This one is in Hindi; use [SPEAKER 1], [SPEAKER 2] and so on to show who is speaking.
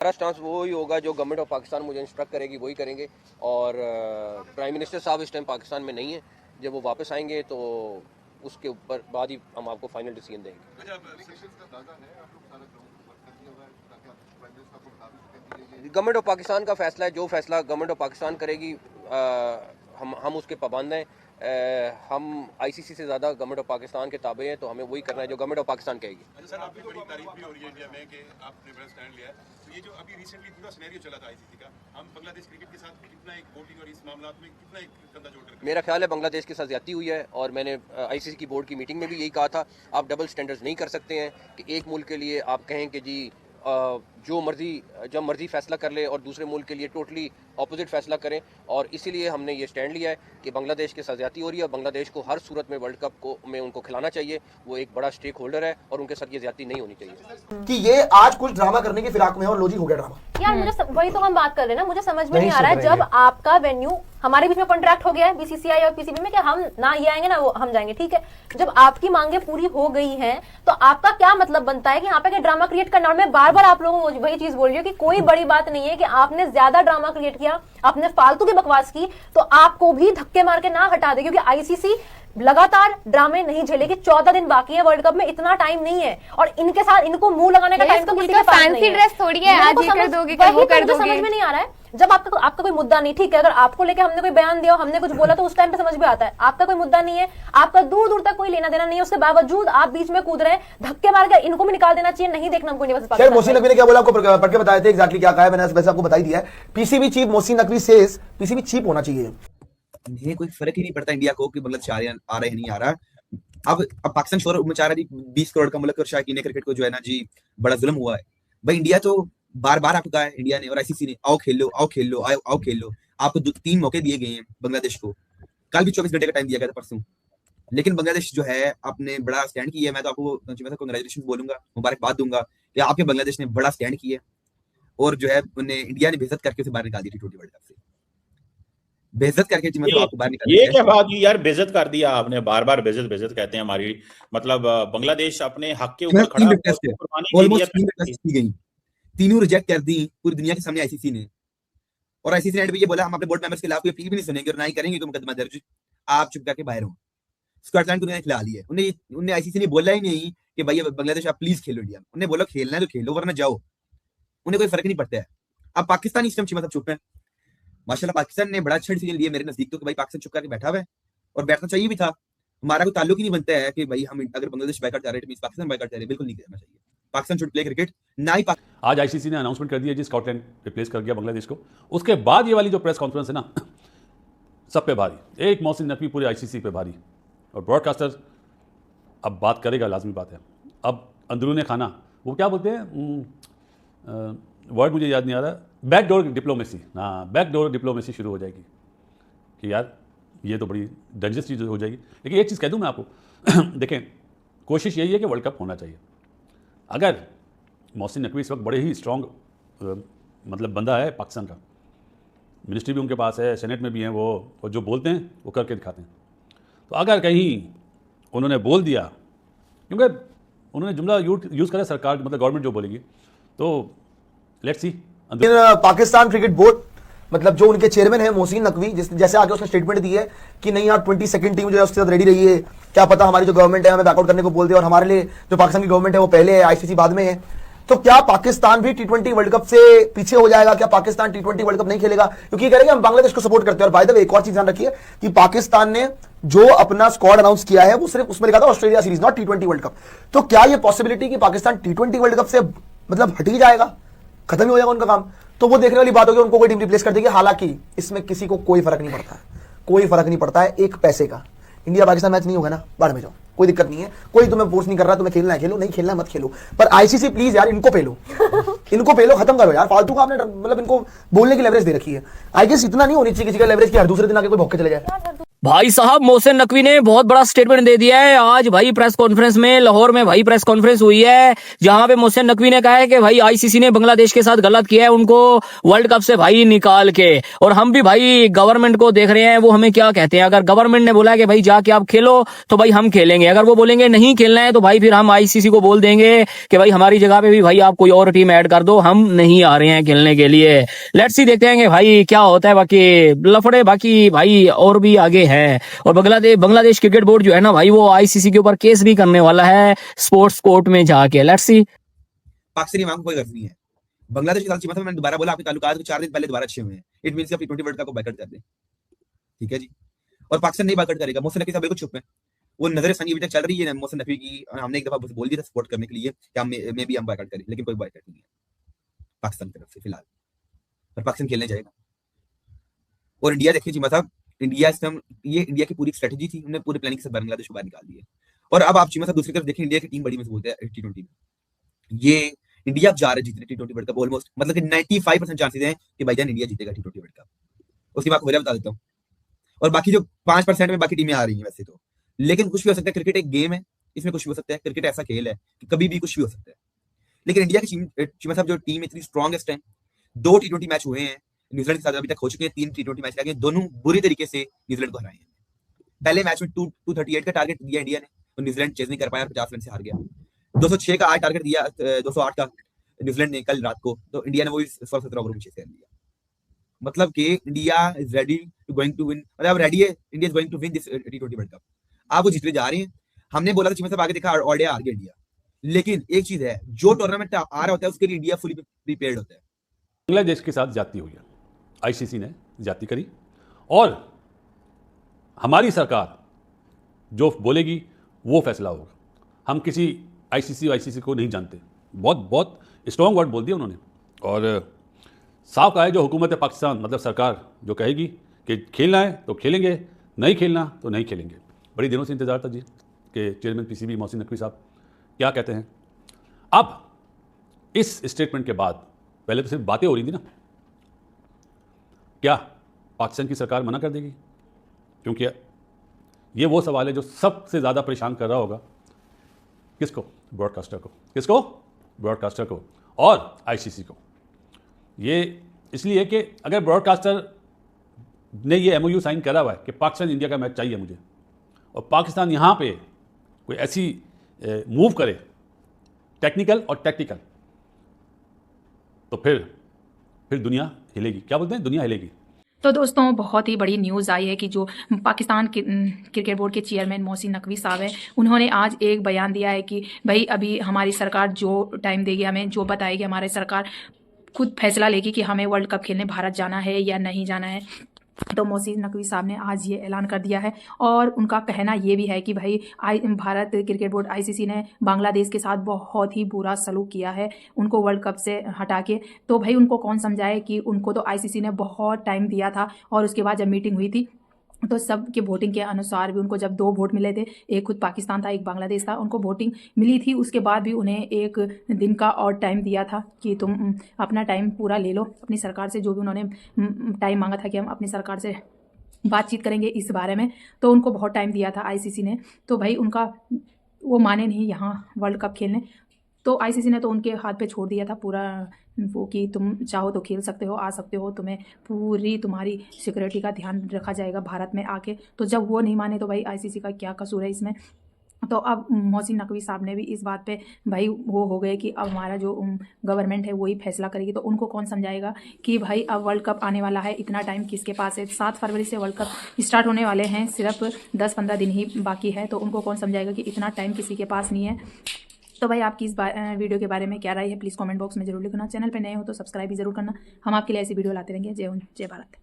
[SPEAKER 1] हमारा स्टांस वही होगा जो गवर्नमेंट ऑफ पाकिस्तान मुझे इंस्ट्रक्ट करेगी वही करेंगे। और प्राइम मिनिस्टर साहब इस टाइम पाकिस्तान में नहीं है, जब वो वापस आएंगे तो उसके ऊपर बाद ही हम आपको फाइनल डिसीजन देंगे। गवर्नमेंट ऑफ पाकिस्तान का फैसला है, जो फैसला गवर्नमेंट ऑफ पाकिस्तान करेगी हम उसके पाबंद हैं। हम आईसीसी से ज़्यादा गवर्नमेंट ऑफ पाकिस्तान के ताबे हैं, तो हमें वही करना है जो गवर्नमेंट ऑफ पाकिस्तान कहेगी।
[SPEAKER 2] अच्छा सर, आपकी बड़ी तारीफ भी हो रही है इंडिया में कि आपने बड़ा स्टैंड लिया है। तो ये जो अभी रिसेंटली पूरा सिनेरियो चला था आईसीसी का, हम बांग्लादेश क्रिकेट के साथ कितना एक वोटिंग और इस मामला में कितना एक कंधा जोड़ रहे हैं?
[SPEAKER 1] मेरा ख्याल है बांग्लादेश के साथ ज्यादती हुई है, और मैंने आईसीसी की बोर्ड की मीटिंग में भी यही कहा था, आप डबल स्टैंडर्ड्स नहीं कर सकते हैं कि एक मुल्क के लिए आप कहें कि जी जो मर्जी जब मर्जी फैसला कर ले और दूसरे मुल्क के लिए टोटली ऑपोजिट फैसला करें। और इसीलिए हमने ये स्टैंड लिया है कि बांग्लादेश के साथ ज्यादती हो रही है, बांग्लादेश को हर सूरत में वर्ल्ड कप को में उनको खिलाना चाहिए। वो एक बड़ा स्टेक होल्डर है और उनके साथ ये ज्यादती नहीं होनी चाहिए
[SPEAKER 3] कि ये आज कुछ ड्रामा करने की फिराक में है और लोजी हो गया ड्रामा।
[SPEAKER 4] यार मुझे वही तो हम बात कर रहे हैं ना, मुझे समझ में नहीं आ रहा है, जब आपका वेन्यू हमारे बीच में कॉन्ट्रैक्ट हो गया है बीसीसीआई और पीसीबी में कि हम ना ये आएंगे ना वो हम जाएंगे, ठीक है, जब आपकी मांगे पूरी हो गई हैं तो आपका क्या मतलब बनता है कि यहाँ पे ड्रामा क्रिएट करना। और मैं बार बार आप लोगों को वही चीज बोल रही हूँ कि कोई बड़ी बात नहीं है कि आपने ज्यादा ड्रामा क्रिएट किया, आपने फालतू की बकवास की, तो आपको भी धक्के मार के ना हटा दे, क्योंकि आईसीसी लगातार ड्रामे नहीं झेलेगी। 14 दिन बाकी है वर्ल्ड कप में, इतना टाइम नहीं है, और इनके साथ इनको मुंह लगाने का टाइम तो किसी के पास नहीं है।
[SPEAKER 5] फैंसी ड्रेस थोड़ी है, आज ये कर दोगे कल वो कर दोगे।
[SPEAKER 4] समझ में नहीं आ रहा है, जब आपका कोई मुद्दा नहीं, ठीक है, अगर आपको लेके हमने कोई बयान दिया, हमने कुछ बोला तो उस टाइम पे समझ में आता है। आपका कोई मुद्दा नहीं है, आपका दूर दूर तक कोई लेना देना नहीं है, उसके बावजूद आप बीच में कूद रहे हैं, धक्के मार के इनको भी निकाल देना चाहिए, नहीं देखना हमको नहीं।
[SPEAKER 3] खैर, मोहसिन नकवी ने क्या बोला आपको पढ़ के बताए थे, एग्जैक्टली क्या कहा है, मैंने वैसे आपको बता ही दिया है। PCB chief Mohsin Naqvi says PCB chief होना चाहिए।
[SPEAKER 6] इन्हें कोई फर्क ही नहीं पड़ता इंडिया को कि बांग्लादेश आ रहा है नहीं आ रहा। अब पाकिस्तान शोर मचा रहा है जी, 20 करोड़ का मुल्क और शायकीन क्रिकेट को जो है ना जी बड़ा जुल्म हुआ है। भाई इंडिया तो बार बार आपको कहा है, इंडिया ने और आईसीसी ने, आओ खेल लो आओ खेल लो आओ खेल लो। आपको 3 मौके दिए गए हैं बांग्लादेश को, कल भी 24 घंटे का टाइम दिया गया था परसों, लेकिन बांग्लादेश जो है आपने बड़ा स्टैंड किया है। मैं तो आपको कांग्रेचुलेशन बोलूंगा, मुबारकबाद दूंगा कि आपके बांग्लादेश ने बड़ा स्टैंड किया, और जो है उन्हें इंडिया ने बेइज्जत करके उसे बाहर निकाल दिया T20 वर्ल्ड कप से, बेइज्जत करके आपको बाहर निकाल
[SPEAKER 7] ये क्या बात हुई यार, बेइज्जत कर दिया आपने, बार बार बेइज्जत कहते हैं हमारी, मतलब बांग्लादेश अपने हक के ऊपर खड़ा
[SPEAKER 6] है। तीनों रिजेक्ट कर दी पूरी दुनिया के सामने आईसीसी ने, और आईसीसी ने ये बोला हम अपने बोर्ड मेंबर्स के खिलाफ कोई अपील भी नहीं सुनेंगे और ना ही करेंगे तो मुकदमा दर्ज, आप चुप करके बाहर हो। स्कॉटलैंड को उन्होंने खिला लिया, उन्हें आईसीसी ने बोला ही नहीं कि भाई बांग्लादेश आप प्लीज खेलो इंडिया में, उन्हें बोला खेलना है तो खेलो वरना जाओ, उन्हें कोई फर्क नहीं पड़ता है। अब पाकिस्तान इस टाइम मतलब चुप है, माशाल्लाह पाकिस्तान ने बड़ा अच्छा डिसीजन लिया मेरे नजदीक तो कि भाई पाकिस्तान चुप करके बैठा हुआ है, और बैठना चाहिए भी था। हमारा कोई ताल्लुक ही नहीं बनता है कि भाई हम अगर बांग्लादेश बायकॉट कर रहे हैं पाकिस्तान बायकॉट कर रहे हैं, बिल्कुल नहीं करना चाहिए। पाकिस्तान शुड प्ले क्रिकेट, ना ही
[SPEAKER 8] आज आईसीसी ने अनाउंसमेंट कर दिया जी स्कॉटलैंड रिप्लेस कर गया बांग्लादेश को। उसके बाद ये वाली जो प्रेस कॉन्फ्रेंस है ना, सब पे भारी, एक मोहसिन नकवी पूरे आईसीसी पे भारी, और ब्रॉडकास्टर अब बात करेगा, लाजमी बात है। अब अंदरूनी खाना वो क्या बोलते हैं, वर्ड मुझे याद नहीं आ रहा, बैकडोर डिप्लोमेसी, हाँ बैकडोर डिप्लोमेसी शुरू हो जाएगी कि यार ये तो बड़ी डेंजरस चीज़ हो जाएगी। लेकिन एक चीज़ कह दूं मैं आपको देखें, कोशिश यही है कि वर्ल्ड कप होना चाहिए। अगर मोहसिन नकवी इस वक्त बड़े ही स्ट्रॉन्ग मतलब बंदा है पाकिस्तान का, मिनिस्ट्री भी उनके पास है, सेनेट में भी हैं वो, और जो बोलते हैं वो करके दिखाते हैं। तो अगर कहीं उन्होंने बोल दिया, क्योंकि उन्होंने जुमला यूज़ करा सरकार मतलब गवर्नमेंट जो बोलेगी, तो let's see.
[SPEAKER 3] Pakistan cricket board मतलब जो उनके चेयरमैन है मोहसिन नकवी, जैसे आगे उसने स्टेटमेंट दी है कि नहीं यार 22nd टीम जो है उसके साथ रेडी रही है, क्या पता हमारी जो गवर्नमेंट है हमें बैकआउट करने को बोल दे, और हमारे लिए जो पाकिस्तान की गवर्नमेंट है वो पहले है, आईसीसी बाद में है। तो क्या पाकिस्तान भी T20 वर्ल्ड कप से पीछे हो जाएगा? क्या पाकिस्तान T20 वर्ल्ड कप नहीं खेलेगा? क्योंकि ये करेंगे हम बांग्लादेश को सपोर्ट करते हैं। और बाय द वे एक और चीज ध्यान रखिए कि पाकिस्तान ने जो अपना स्क्वाड अनाउंस किया है वो सिर्फ उसमें लिखा था Australia series, not T20 world cup. तो क्या ये पॉसिबिलिटी कि पाकिस्तान T20 वर्ल्ड कप से मतलब हट ही जाएगा, खत्म ही हो जाएगा उनका काम? तो वो देखने वाली बात होगी, उनको कोई टीम रिप्लेस कर देगी। हालांकि इसमें किसी को कोई फर्क नहीं पड़ता है, कोई फर्क नहीं पड़ता है एक पैसे का। इंडिया पाकिस्तान मैच नहीं होगा ना, बाहर में जाओ, कोई दिक्कत नहीं है, कोई तुम्हें फोर्स नहीं कर रहा, तुम्हें खेलना है खेलो, नहीं खेलना है मत खेलो। पर आईसीसी प्लीज यार इनको पेलो इनको पेलो, खत्म करो यार, फालतू का आपने मतलब इनको बोलने की लेवरेज दे रखी है। आई गेस इतना नहीं होनी चाहिए किसी का लेवरेज कि हर दूसरे दिन आके कोई भौंक के चले जाए।
[SPEAKER 9] भाई साहब मोहसिन नकवी ने बहुत बड़ा स्टेटमेंट दे दिया है आज भाई प्रेस कॉन्फ्रेंस में। लाहौर में भाई प्रेस कॉन्फ्रेंस हुई है जहां पे मोहसिन नकवी ने कहा है कि भाई आईसीसी ने बांग्लादेश के साथ गलत किया है उनको वर्ल्ड कप से भाई निकाल के। और हम भी भाई गवर्नमेंट को देख रहे हैं वो हमें क्या कहते हैं। अगर गवर्नमेंट ने बोला कि भाई जाके आप खेलो तो भाई हम खेलेंगे, अगर वो बोलेंगे नहीं खेलना है तो भाई फिर हम आईसीसी को बोल देंगे कि भाई हमारी जगह पे भी भाई आप कोई और टीम ऐड कर दो, हम नहीं आ रहे हैं खेलने के लिए। लेट्स सी देखते हैं कि भाई क्या होता है। बाकी लफड़े बाकी भाई और भी आगे हैं। और बांग्लादेश क्रिकेट बोर्ड जो है ना भाई वो आईसीसी के ऊपर केस भी करने वाला है स्पोर्ट्स कोर्ट में जाके। Let's see.
[SPEAKER 6] पाकिस्तानी मांग कोई गर्ज नहीं है। बांग्लादेश के साथ मतलब मैंने दोबारा बोला आपके ताल्लुकात को 4 दिन पहले दोबारा अच्छे हुए हैं। इट मींस कि आप T20 वर्ल्ड कप को बायकॉट कर दें, ठीक है जी। और पाकिस्तान नहीं बायकॉट करेगा। मोहसिन नकवी साहब बिल्कुल चुप है, वो नजरसानी अभी तक चल रही है मोहसिन नकवी की। हमने एक दफा बोल दिया था सपोर्ट करने के लिए कि हम बायकॉट करें, लेकिन कोई बायकॉट नहीं है पाकिस्तान की तरफ से फिलहाल। और पाकिस्तान खेलने जाएगा। और इंडिया देखिए जी मतलब इंडिया इस टाइम ये इंडिया की पूरी स्ट्रेटजी थी, उन्होंने पूरी प्लानिंग से बांग्लादेश को बाहर निकाल दिया। और अब आप चीमा साहब दूसरी तरफ देखें इंडिया की टीम बड़ी मजबूत है T20 में। ये इंडिया जा रहा है जीतने T20 वर्ल्ड कप ऑलमोस्ट, मतलब कि 95% चांसेस हैं कि भाईजान इंडिया जीतेगा T20 वर्ल्ड कप। उसकी बात वजह बता देता हूँ। और बाकी जो 5% में बाकी टीमें आ रही हैं वैसे तो, लेकिन कुछ भी हो सकता है। क्रिकेट एक गेम है, इसमें कुछ भी हो सकता है। क्रिकेट ऐसा खेल है कि कभी भी कुछ भी हो सकता है। लेकिन इंडिया की चीमा साहब जो टीम इतनी स्ट्रॉन्गेस्ट है, 2 T20 मैच हुए हैं न्यूजीलैंड के साथ अभी तक हो चुके हैं, 3 T20 मैच लगे, दोनों बुरी तरीके से न्यूजीलैंड को हराए हैं। पहले मैच में 238 का टारगेट दिया इंडिया ने, तो न्यूजीलैंड चेज नहीं कर पाया और 50 रन से हार गया। 206 का आज टारगेट दिया 208 का न्यूजीलैंड ने कल रात को, तो इंडिया ने वो 16-17 ओवर में चेज कर लिया। मतलब कि India is ready to going to win, मतलब रेडी है, India is going to win this T20 world cup. आप वो जीतने जा रहे हैं। हमने बोला था चीमा साहब आगे देखा ऑडिया हार गया इंडिया, लेकिन एक चीज है जो टूर्नामेंट आ रहा होता है उसके लिए इंडिया फुली प्रिपेयर्ड होता है।
[SPEAKER 8] बांग्लादेश के साथ जाती हुई है, आईसीसी ने जाती करी और हमारी सरकार जो बोलेगी वो फैसला होगा। हम किसी आईसीसी को नहीं जानते। बहुत स्ट्रॉन्ग वर्ड बोल दिया उन्होंने और साफ कहा है जो हुकूमत पाकिस्तान मतलब सरकार जो कहेगी कि खेलना है तो खेलेंगे, नहीं खेलना तो नहीं खेलेंगे। बड़ी दिनों से इंतजार था जी कि चेयरमैन पीसीबी मोहसिन नकवी साहब क्या कहते हैं। अब इस स्टेटमेंट के बाद पहले तो सिर्फ बातें हो रही थी ना, क्या पाकिस्तान की सरकार मना कर देगी? क्योंकि ये वो सवाल है जो सबसे ज़्यादा परेशान कर रहा होगा किसको? ब्रॉडकास्टर को। किसको? ब्रॉडकास्टर को और आईसीसी को। ये इसलिए कि अगर ब्रॉडकास्टर ने ये MOU साइन करा हुआ है कि पाकिस्तान इंडिया का मैच चाहिए मुझे, और पाकिस्तान यहाँ पे कोई ऐसी मूव करे टेक्निकल और टैक्टिकल, तो फिर दुनिया हिलेगी। क्या बोलते हैं? दुनिया हिलेगी।
[SPEAKER 10] तो दोस्तों बहुत ही बड़ी न्यूज़ आई है कि जो पाकिस्तान क्रिकेट बोर्ड के चेयरमैन मोहसिन नकवी साहब हैं, उन्होंने आज एक बयान दिया है कि भाई अभी हमारी सरकार जो टाइम देगी, हमें जो बताएगी, हमारी सरकार खुद फैसला लेगी कि हमें वर्ल्ड कप खेलने भारत जाना है या नहीं जाना है। तो मोहसिन नकवी साहब ने आज ये ऐलान कर दिया है और उनका कहना ये भी है कि भाई भारत क्रिकेट बोर्ड आईसीसी ने बांग्लादेश के साथ बहुत ही बुरा सलूक किया है उनको वर्ल्ड कप से हटा के। तो भाई उनको कौन समझाए कि उनको तो आईसीसी ने बहुत टाइम दिया था और उसके बाद जब मीटिंग हुई थी तो सबके वोटिंग के अनुसार भी उनको जब 2 वोट मिले थे, एक खुद पाकिस्तान था एक बांग्लादेश था, उनको वोटिंग मिली थी, उसके बाद भी उन्हें 1 दिन का और टाइम दिया था कि तुम अपना टाइम पूरा ले लो अपनी सरकार से। जो भी उन्होंने टाइम मांगा था कि हम अपनी सरकार से बातचीत करेंगे इस बारे में, तो उनको बहुत टाइम दिया था आईसीसी ने। तो भाई उनका वो माने नहीं यहाँ वर्ल्ड कप खेलने, तो आईसीसी ने तो उनके हाथ पे छोड़ दिया था पूरा वो कि तुम चाहो तो खेल सकते हो, आ सकते हो, तुम्हें पूरी तुम्हारी सिक्योरिटी का ध्यान रखा जाएगा भारत में आके। तो जब वो नहीं माने तो भाई आईसीसी का क्या कसूर है इसमें। तो अब मोहसिन नकवी साहब ने भी इस बात पे भाई वो हो गए कि अब हमारा जो गवर्नमेंट है वही फैसला करेगी। तो उनको कौन समझाएगा कि भाई अब वर्ल्ड कप आने वाला है, इतना टाइम किसके पास है। 7 फरवरी से वर्ल्ड कप स्टार्ट होने वाले हैं, सिर्फ 10-15 दिन ही बाकी है। तो उनको कौन समझाएगा कि इतना टाइम किसी के पास नहीं है। तो भाई आपकी इस वीडियो के बारे में क्या राय है प्लीज़ कमेंट बॉक्स में जरूर लिखना। चैनल पे नए हो तो सब्सक्राइब भी जरूर करना। हम आपके लिए ऐसी वीडियो लाते रहेंगे। जय हिंद, जय भारत।